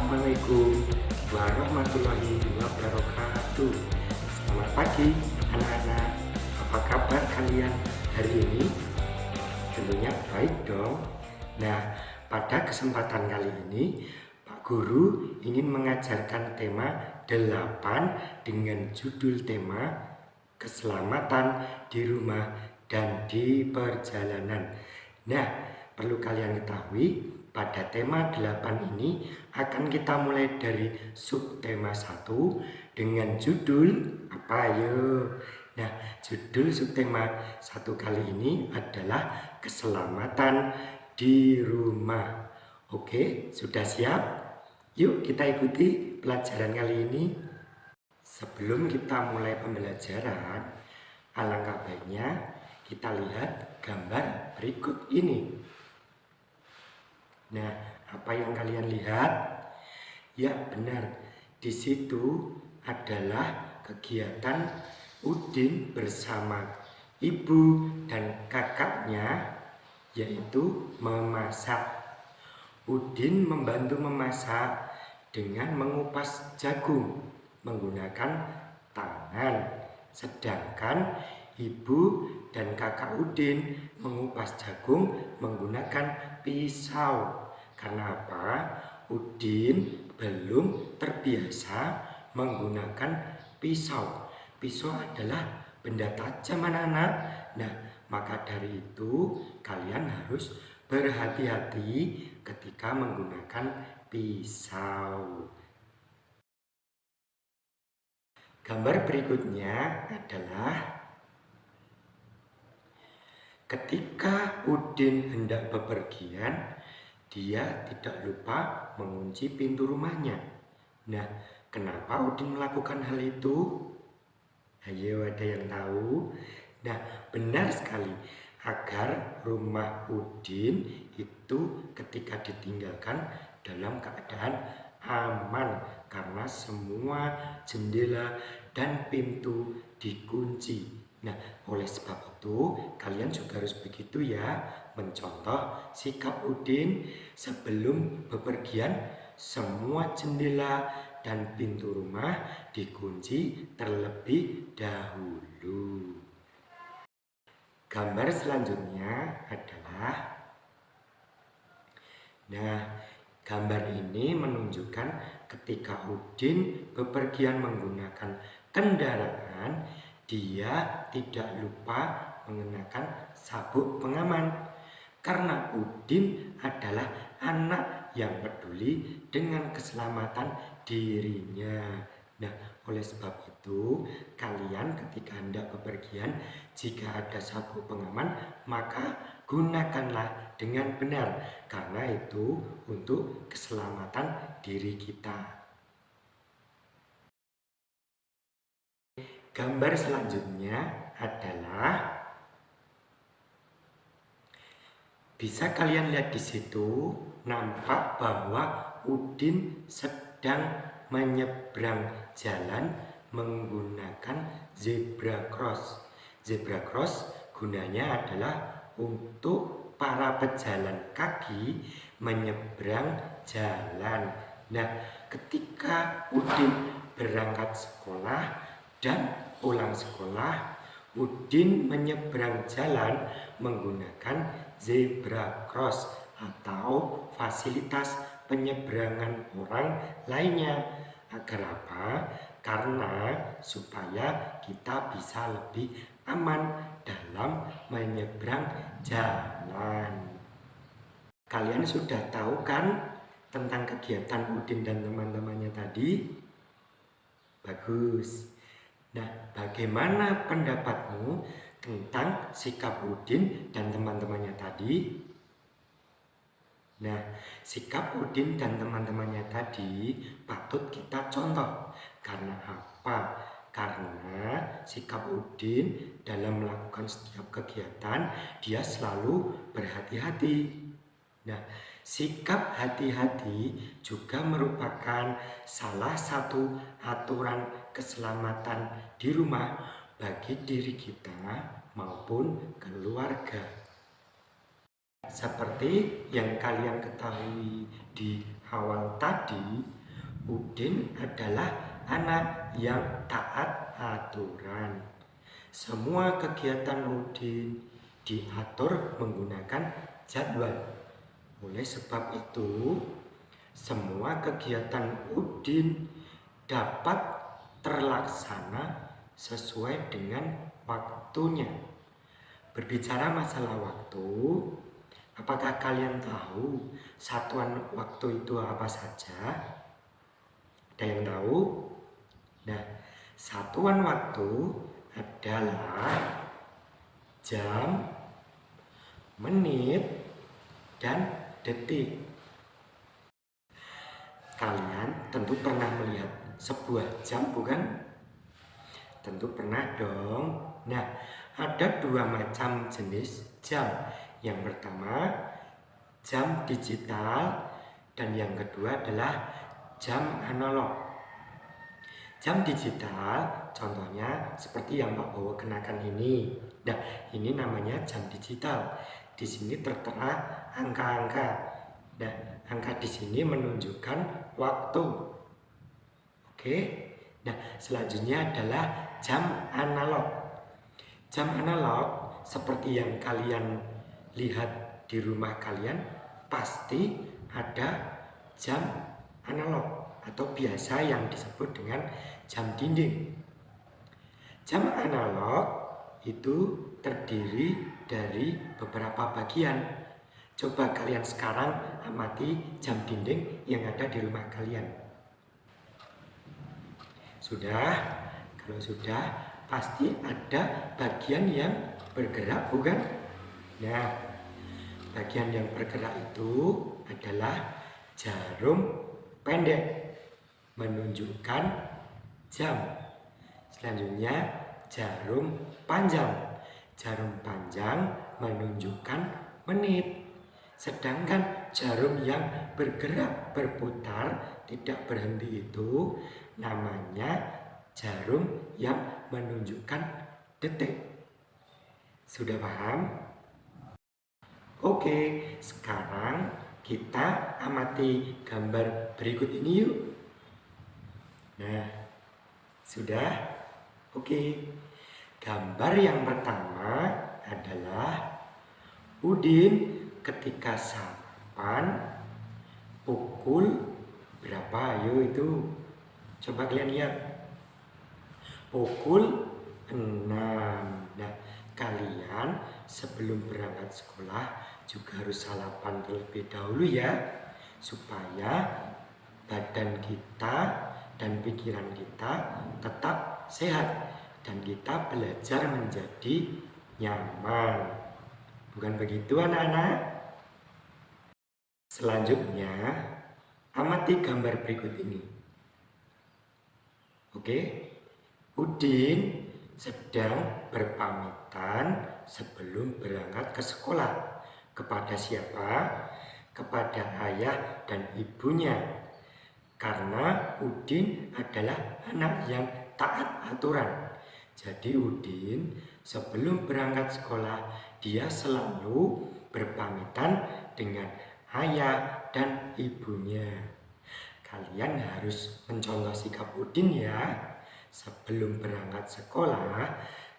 Assalamualaikum warahmatullahi wabarakatuh. Selamat pagi anak-anak. Apa kabar kalian hari ini? Tentunya baik dong. Nah, pada kesempatan kali ini Pak Guru ingin mengajarkan tema 8 dengan judul tema keselamatan di rumah dan di perjalanan. Nah, perlu kalian ketahui pada tema 8 ini akan kita mulai dari subtema 1 dengan judul apa ayo? Nah, judul subtema 1 kali ini adalah keselamatan di rumah. Oke, sudah siap? Yuk kita ikuti pelajaran kali ini. Sebelum kita mulai pembelajaran, alangkah baiknya kita lihat gambar berikut ini. Nah, apa yang kalian lihat? Ya, benar. Di situ adalah kegiatan Udin bersama ibu dan kakaknya, yaitu memasak. Udin membantu memasak dengan mengupas jagung menggunakan tangan, sedangkan ibu dan kakak Udin mengupas jagung menggunakan pisau. Karena apa? Udin belum terbiasa menggunakan pisau. Pisau adalah benda tajam anak-anak. Nah, maka dari itu kalian harus berhati-hati ketika menggunakan pisau. Gambar berikutnya adalah ketika Udin hendak bepergian, dia tidak lupa mengunci pintu rumahnya. Nah, kenapa Udin melakukan hal itu? Ayo, ada yang tahu? Nah, benar sekali, agar rumah Udin itu ketika ditinggalkan dalam keadaan aman, karena semua jendela dan pintu dikunci. Nah, oleh sebab itu kalian juga harus begitu ya, mencontoh sikap Udin sebelum bepergian. Semua jendela dan pintu rumah dikunci terlebih dahulu. Gambar selanjutnya adalah, nah, gambar ini menunjukkan ketika Udin bepergian menggunakan kendaraan, dia tidak lupa mengenakan sabuk pengaman. Karena Udin adalah anak yang peduli dengan keselamatan dirinya. Nah, oleh sebab itu, kalian ketika hendak bepergian, jika ada sabuk pengaman, maka gunakanlah dengan benar, karena itu untuk keselamatan diri kita. Gambar selanjutnya adalah, bisa kalian lihat di situ, nampak bahwa Udin sedang menyeberang jalan menggunakan zebra cross. Zebra cross gunanya adalah untuk para pejalan kaki menyeberang jalan. Nah, ketika Udin berangkat sekolah dan pulang sekolah, Udin menyeberang jalan menggunakan zebra cross atau fasilitas penyeberangan orang lainnya. Agar apa? Karena supaya kita bisa lebih aman dalam menyeberang jalan. Kalian sudah tahu kan tentang kegiatan Udin dan teman-temannya tadi? Bagus. Nah, bagaimana pendapatmu tentang sikap Udin dan teman-temannya tadi? Nah, sikap Udin dan teman-temannya tadi patut kita contoh. Karena apa? Karena sikap Udin dalam melakukan setiap kegiatan, dia selalu berhati-hati. Nah, sikap hati-hati juga merupakan salah satu aturan keselamatan di rumah bagi diri kita maupun keluarga. Seperti yang kalian ketahui di awal tadi, Udin adalah anak yang taat aturan. Semua kegiatan Udin diatur menggunakan jadwal. Oleh sebab itu, semua kegiatan Udin dapat terlaksana sesuai dengan waktunya. Berbicara masalah waktu, apakah kalian tahu satuan waktu itu apa saja? Ada yang tahu? Nah, satuan waktu adalah jam, menit, dan detik. Kalian tentu pernah melihat sebuah jam, bukan? Tentu pernah dong. Nah, ada dua macam jenis jam. Yang pertama, jam digital, dan yang kedua adalah jam analog. Jam digital contohnya seperti yang Pak Bowo kenakan ini. Nah, ini namanya jam digital. Di sini tertera angka-angka. Nah, angka di sini menunjukkan waktu. Oke. Nah, selanjutnya adalah jam analog. Jam analog seperti yang kalian lihat di rumah kalian, pasti ada jam analog atau biasa yang disebut dengan jam dinding. Jam analog itu terdiri dari beberapa bagian. Coba kalian sekarang amati jam dinding yang ada di rumah kalian. Sudah? Kalau sudah, pasti ada bagian yang bergerak, bukan? Nah, bagian yang bergerak itu adalah jarum pendek menunjukkan jam. Selanjutnya jarum panjang. Jarum panjang menunjukkan menit. Sedangkan jarum yang bergerak berputar tidak berhenti itu namanya jarum yang menunjukkan detik. Sudah paham? Oke, sekarang kita amati gambar berikut ini yuk. Nah, sudah? Oke. Gambar yang pertama adalah Udin ketika sarapan pukul berapa? Ayo itu. Coba kalian lihat. Pukul 6. Nah, kalian sebelum berangkat sekolah juga harus sarapan terlebih dahulu ya, supaya badan kita dan pikiran kita tetap sehat dan kita belajar menjadi nyaman. Bukan begitu anak-anak? Selanjutnya, amati gambar berikut ini. Oke, Udin sedang berpamitan sebelum berangkat ke sekolah. Kepada siapa? Kepada ayah dan ibunya. Karena Udin adalah anak yang taat aturan. Jadi Udin sebelum berangkat sekolah, dia selalu berpamitan dengan ayah dan ibunya. Kalian harus mencontoh sikap Udin ya. Sebelum berangkat sekolah,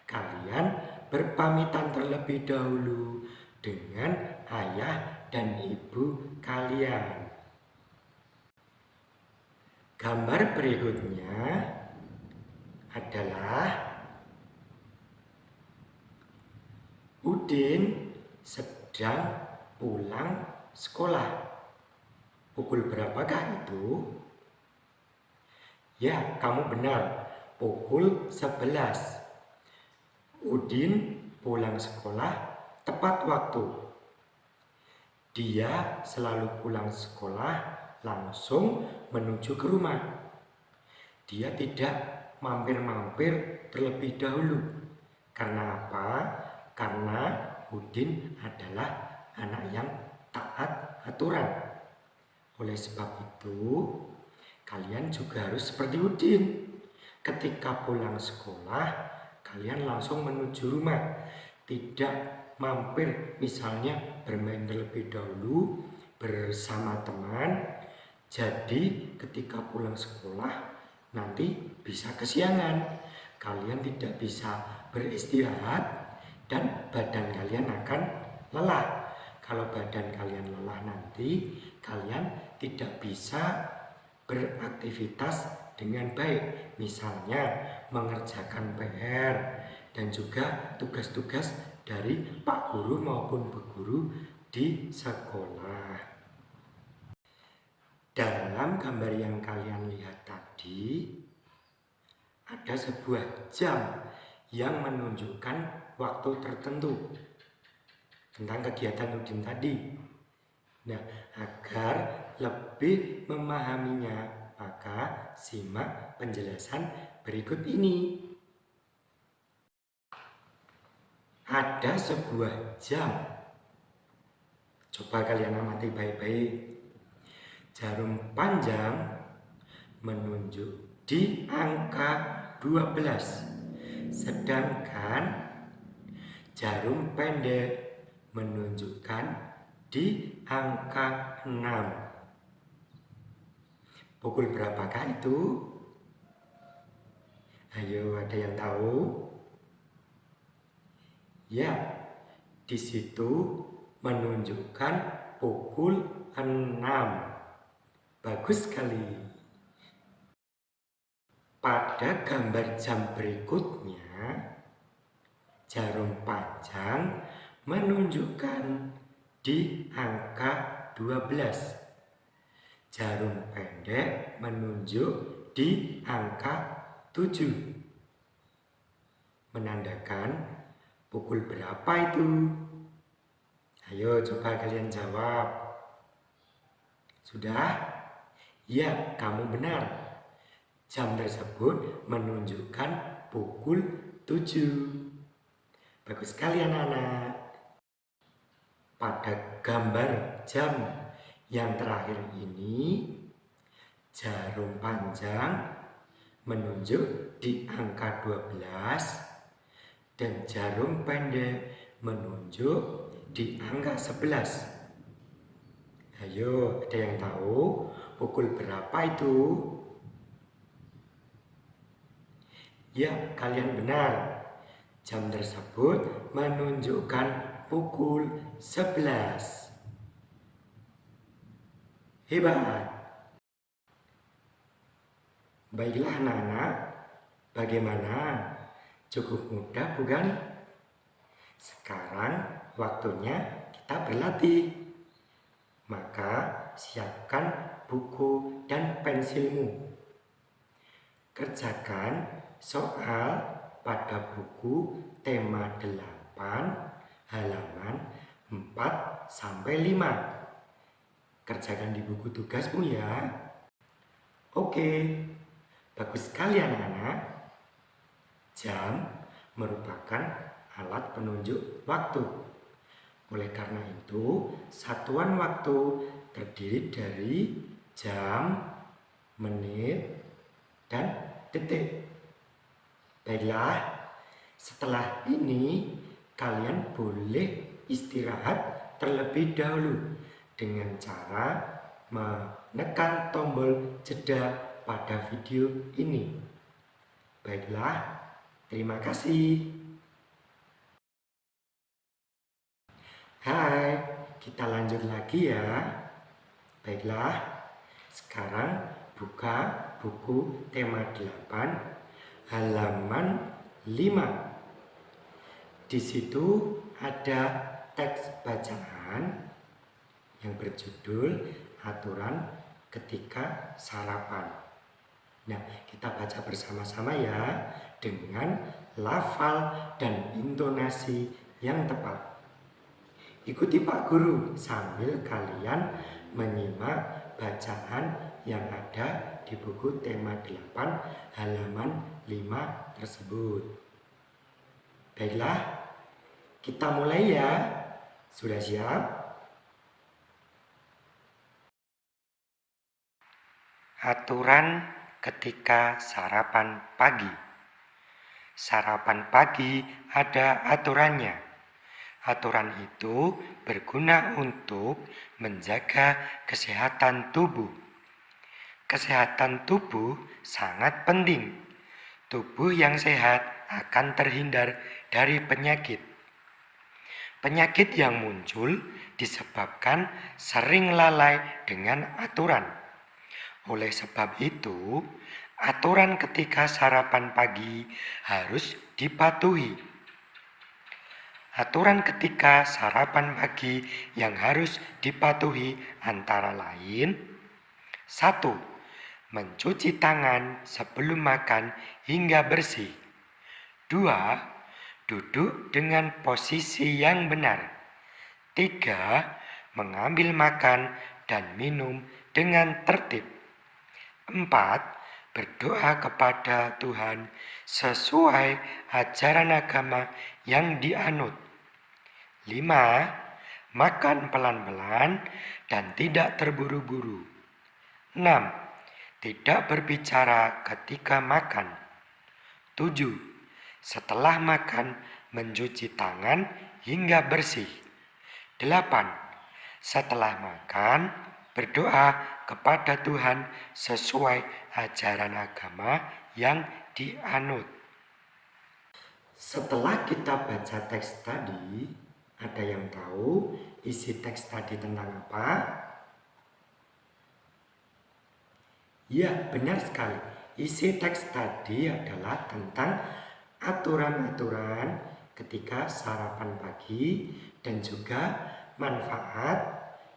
kalian berpamitan terlebih dahulu dengan ayah dan ibu kalian. Gambar berikutnya adalah Udin sedang pulang sekolah. Pukul berapakah itu? Ya, kamu benar. Pukul 11. Udin pulang sekolah tepat waktu. Dia selalu pulang sekolah langsung menuju ke rumah. Dia tidak mampir-mampir terlebih dahulu. Karena apa? Karena Udin adalah anak yang taat aturan. Oleh sebab itu, kalian juga harus seperti Udin. Ketika pulang sekolah, kalian langsung menuju rumah. Tidak mampir, misalnya bermain terlebih dahulu bersama teman, Jadi ketika pulang sekolah nanti bisa kesiangan. Kalian tidak bisa beristirahat dan badan kalian akan lelah. Kalau badan kalian lelah nanti kalian tidak bisa beraktivitas dengan baik. Misalnya mengerjakan PR dan juga tugas-tugas dari Pak Guru maupun Bu Guru di sekolah. Dalam gambar yang kalian lihat tadi, ada sebuah jam yang menunjukkan waktu tertentu tentang kegiatan Udin tadi. Nah, agar lebih memahaminya, maka simak penjelasan berikut ini. Ada sebuah jam. Coba kalian amati baik-baik. Jarum panjang menunjuk di angka 12, sedangkan jarum pendek menunjukkan di angka 6. Pukul berapakah itu? Ayo, ada yang tahu? Ya, di situ menunjukkan pukul 6. Bagus sekali. Pada gambar jam berikutnya, jarum panjang menunjukkan di angka 12. Jarum pendek menunjuk di angka 7. Menandakan pukul berapa itu? Ayo coba kalian jawab. Sudah? Ya, kamu benar. Jam tersebut menunjukkan pukul 7. Bagus sekali anak-anak. Pada gambar jam yang terakhir ini, jarum panjang menunjuk di angka 12 dan jarum pendek menunjuk di angka 11. Ayo, ada yang tahu pukul berapa itu? Ya, kalian benar. Jam tersebut menunjukkan pukul 11. Hebat. Baiklah anak-anak, bagaimana? Cukup mudah bukan? Sekarang waktunya kita berlatih. Maka siapkan buku dan pensilmu. Kerjakan soal pada buku tema 8 halaman 4-5. Kerjakan di buku tugasmu ya. Oke, bagus sekali anak-anak. Jam merupakan alat penunjuk waktu. Oleh karena itu, satuan waktu terdiri dari jam, menit, dan detik. Baiklah, setelah ini kalian boleh istirahat terlebih dahulu dengan cara menekan tombol jeda pada video ini. Baiklah, terima kasih. Hai, kita lanjut lagi ya. Baiklah, sekarang buka buku tema 8 halaman 5. Di situ ada teks bacaan yang berjudul Aturan Ketika Sarapan. Nah, kita baca bersama-sama ya dengan lafal dan intonasi yang tepat. Ikuti Pak Guru sambil kalian menyimak bacaan yang ada di buku tema 8 halaman 5 tersebut. Baiklah, kita mulai ya. Sudah siap? Aturan ketika sarapan pagi. Sarapan pagi ada aturannya. Aturan itu berguna untuk menjaga kesehatan tubuh. Kesehatan tubuh sangat penting. Tubuh yang sehat akan terhindar dari penyakit. Penyakit yang muncul disebabkan sering lalai dengan aturan. Oleh sebab itu, aturan ketika sarapan pagi harus dipatuhi. Aturan ketika sarapan pagi yang harus dipatuhi antara lain: 1. Mencuci tangan sebelum makan hingga bersih. 2. Duduk dengan posisi yang benar. 3. Mengambil makan dan minum dengan tertib. 4. Berdoa kepada Tuhan sesuai ajaran agama yang dianut. 5. Makan pelan-pelan dan tidak terburu-buru. 6. Tidak berbicara ketika makan. 7. Setelah makan, mencuci tangan hingga bersih. 8. Setelah makan, berdoa kepada Tuhan sesuai ajaran agama yang dianut. Setelah kita baca teks tadi, ada yang tahu isi teks tadi tentang apa? Ya, benar sekali. Isi teks tadi adalah tentang aturan-aturan ketika sarapan pagi dan juga manfaat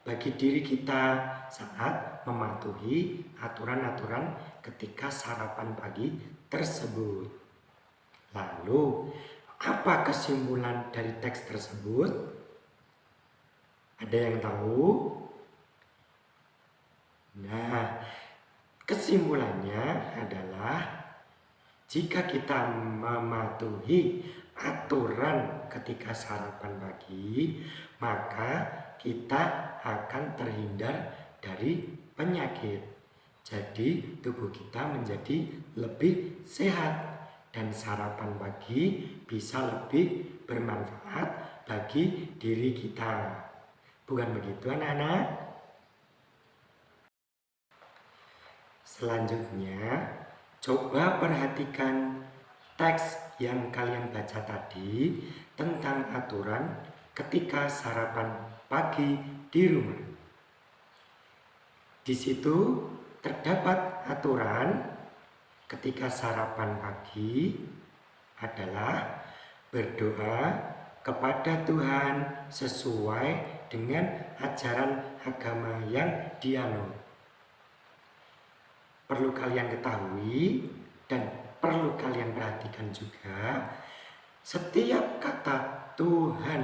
bagi diri kita saat mematuhi aturan-aturan ketika sarapan pagi tersebut. Lalu, apa kesimpulan dari teks tersebut? Ada yang tahu? Nah, kesimpulannya adalah jika kita mematuhi aturan ketika sarapan pagi, maka kita akan terhindar dari penyakit. Jadi tubuh kita menjadi lebih sehat dan sarapan pagi bisa lebih bermanfaat bagi diri kita. Bukan begitu anak-anak? Selanjutnya, coba perhatikan teks yang kalian baca tadi tentang aturan ketika sarapan pagi di rumah. Di situ terdapat aturan ketika sarapan pagi adalah berdoa kepada Tuhan sesuai dengan ajaran agama yang dianut. Perlu kalian ketahui dan perlu kalian perhatikan juga, setiap kata Tuhan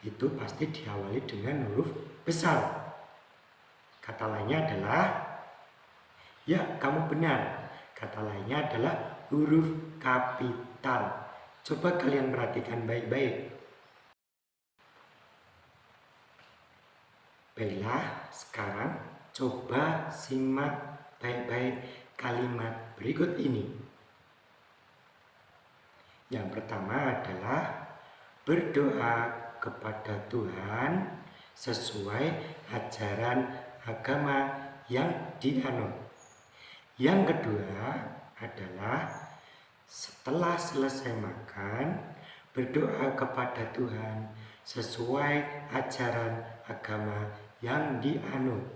itu pasti diawali dengan huruf besar. Kata lainnya adalah, ya kamu benar, kata lainnya adalah huruf kapital. Coba kalian perhatikan baik-baik. Baiklah, sekarang coba simak baik-baik kalimat berikut ini. Yang pertama adalah berdoa kepada Tuhan sesuai ajaran agama yang dianut. Yang kedua adalah setelah selesai makan, berdoa kepada Tuhan sesuai ajaran agama yang dianut.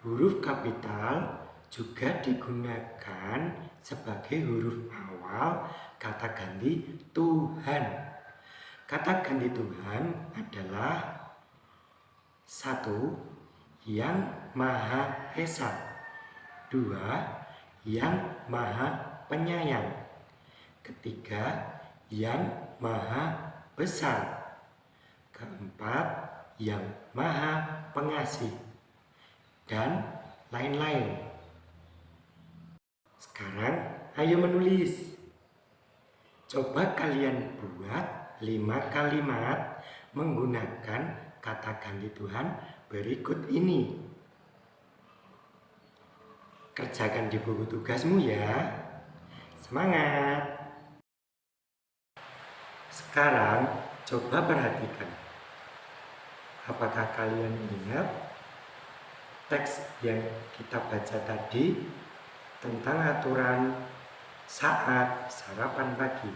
Huruf kapital juga digunakan sebagai huruf awal kata ganti Tuhan. Kata ganti Tuhan adalah 1. Yang Maha Esa. 2. Yang Maha Penyayang. 3. Yang Maha Besar. 4. Yang Maha Pengasih, dan lain-lain. Sekarang ayo menulis. Coba kalian buat 5 kalimat menggunakan kata ganti Tuhan berikut ini. Kerjakan di buku tugasmu ya. Semangat! Sekarang coba perhatikan. Apakah kalian ingat teks yang kita baca tadi tentang aturan saat sarapan pagi.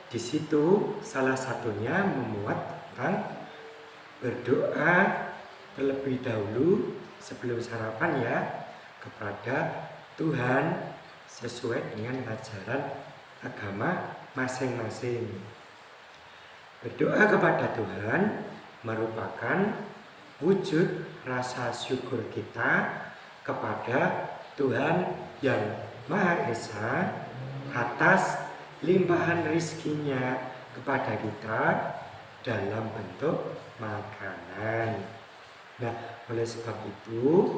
Di situ salah satunya memuat tentang berdoa terlebih dahulu sebelum sarapan ya kepada Tuhan sesuai dengan ajaran agama masing-masing. Berdoa kepada Tuhan merupakan wujud rasa syukur kita kepada Tuhan yang Maha Esa atas limpahan rizkinya kepada kita dalam bentuk makanan. Nah, oleh sebab itu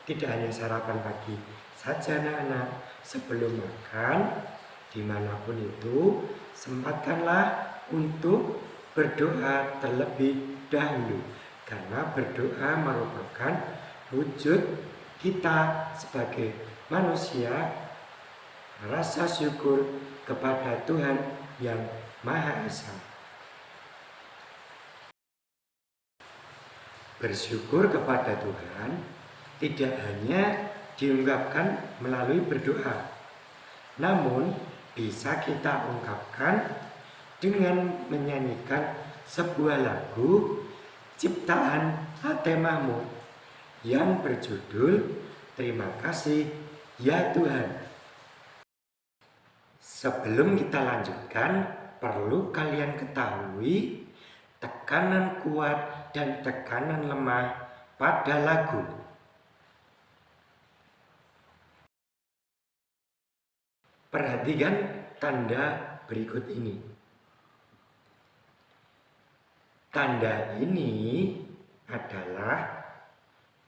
tidak hanya sarapan pagi saja anak-anak, sebelum makan dimanapun itu sempatkanlah untuk berdoa terlebih dahulu, karena berdoa merupakan wujud kita sebagai manusia rasa syukur kepada Tuhan yang Maha Esa. Bersyukur kepada Tuhan tidak hanya diungkapkan melalui berdoa, namun bisa kita ungkapkan dengan menyanyikan sebuah lagu ciptaan H.T. Mahmud yang berjudul Terima Kasih Ya Tuhan. Sebelum kita lanjutkan, perlu kalian ketahui tekanan kuat dan tekanan lemah pada lagu. Perhatikan tanda berikut ini. Tanda ini adalah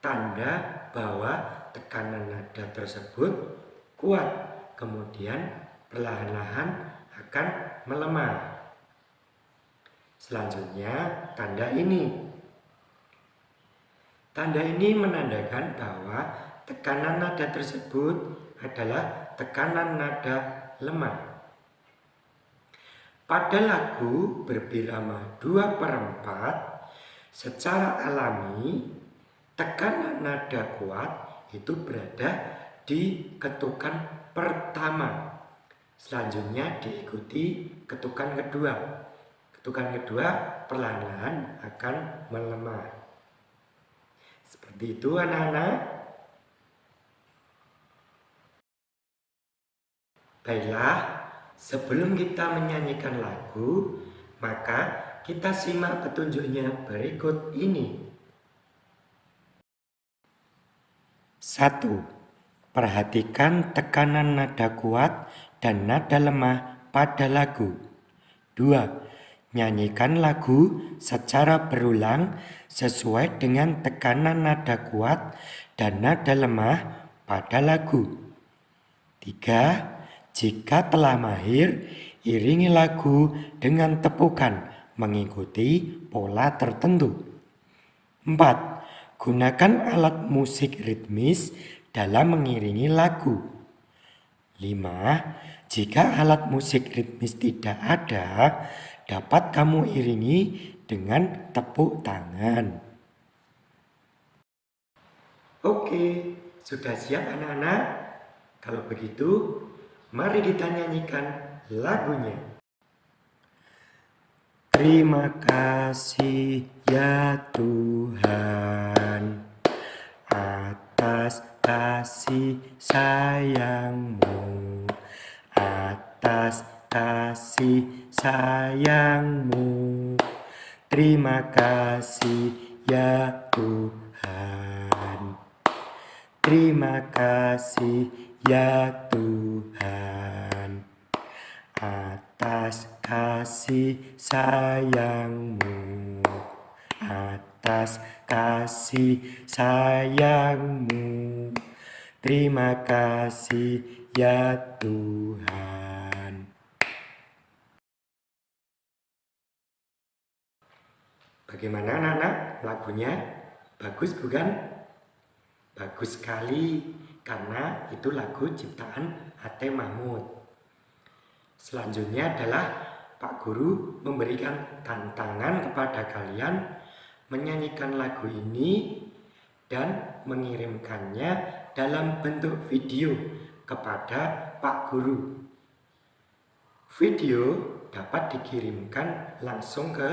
tanda bahwa tekanan nada tersebut kuat, kemudian perlahan-lahan akan melemah. Selanjutnya tanda ini. Tanda ini menandakan bahwa tekanan nada tersebut adalah tekanan nada lemah. Pada lagu berbirama 2/4, secara alami tekanan nada kuat itu berada di ketukan pertama. Selanjutnya diikuti ketukan kedua. Ketukan kedua perlahan-lahan akan melemah. Seperti itu anak-anak. Baiklah, sebelum kita menyanyikan lagu, maka kita simak petunjuknya berikut ini. 1. Perhatikan tekanan nada kuat dan nada lemah pada lagu. 2. Nyanyikan lagu secara berulang sesuai dengan tekanan nada kuat dan nada lemah pada lagu. 3. Jika telah mahir, iringi lagu dengan tepukan mengikuti pola tertentu. 4. Gunakan alat musik ritmis dalam mengiringi lagu. 5. Jika alat musik ritmis tidak ada, dapat kamu iringi dengan tepuk tangan. Oke, sudah siap anak-anak? Kalau begitu, mari kita nyanyikan lagunya. Terima kasih ya Tuhan atas kasih sayang-Mu, atas kasih sayang-Mu. Terima kasih ya Tuhan. Terima kasih ya Tuhan atas kasih sayang-Mu, atas kasih sayang-Mu. Terima kasih ya Tuhan. Bagaimana anak-anak lagunya? Bagus bukan? Bagus sekali, karena itu lagu ciptaan H.T. Mahmud. Selanjutnya adalah Pak Guru memberikan tantangan kepada kalian menyanyikan lagu ini dan mengirimkannya dalam bentuk video kepada Pak Guru. Video dapat dikirimkan langsung ke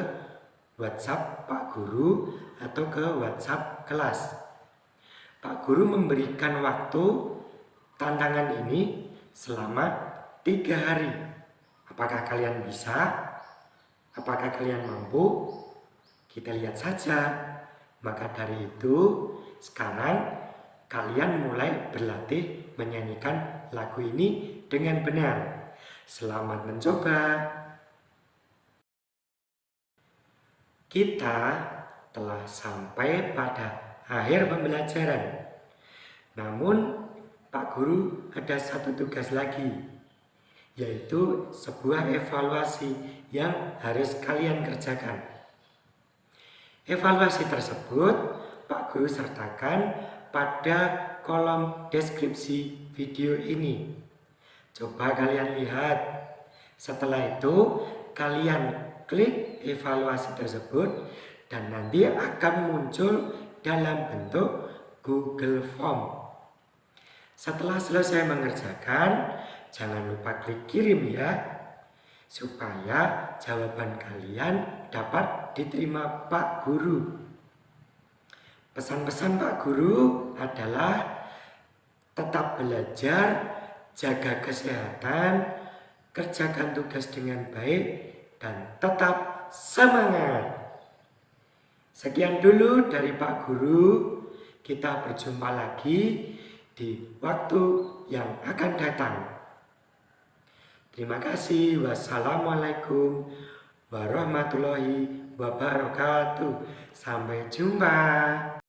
WhatsApp Pak Guru atau ke WhatsApp kelas. Pak Guru memberikan waktu tantangan ini selama 3 hari. Apakah kalian bisa? Apakah kalian mampu? Kita lihat saja. Maka dari itu, sekarang kalian mulai berlatih menyanyikan lagu ini dengan benar. Selamat mencoba. Kita telah sampai pada akhir pembelajaran. Namun, Pak Guru ada satu tugas lagi, yaitu sebuah evaluasi yang harus kalian kerjakan. Evaluasi tersebut Pak Guru sertakan pada kolom deskripsi video ini. Coba kalian lihat. Setelah itu, kalian klik evaluasi tersebut dan nanti akan muncul dalam bentuk Google Form. Setelah selesai mengerjakan, jangan lupa klik kirim ya, supaya jawaban kalian dapat diterima Pak Guru. Pesan-pesan Pak Guru adalah tetap belajar, jaga kesehatan, kerjakan tugas dengan baik, dan tetap semangat. Sekian dulu dari Pak Guru. Kita berjumpa lagi di waktu yang akan datang. Terima kasih. Wassalamualaikum warahmatullahi wabarakatuh. Sampai jumpa.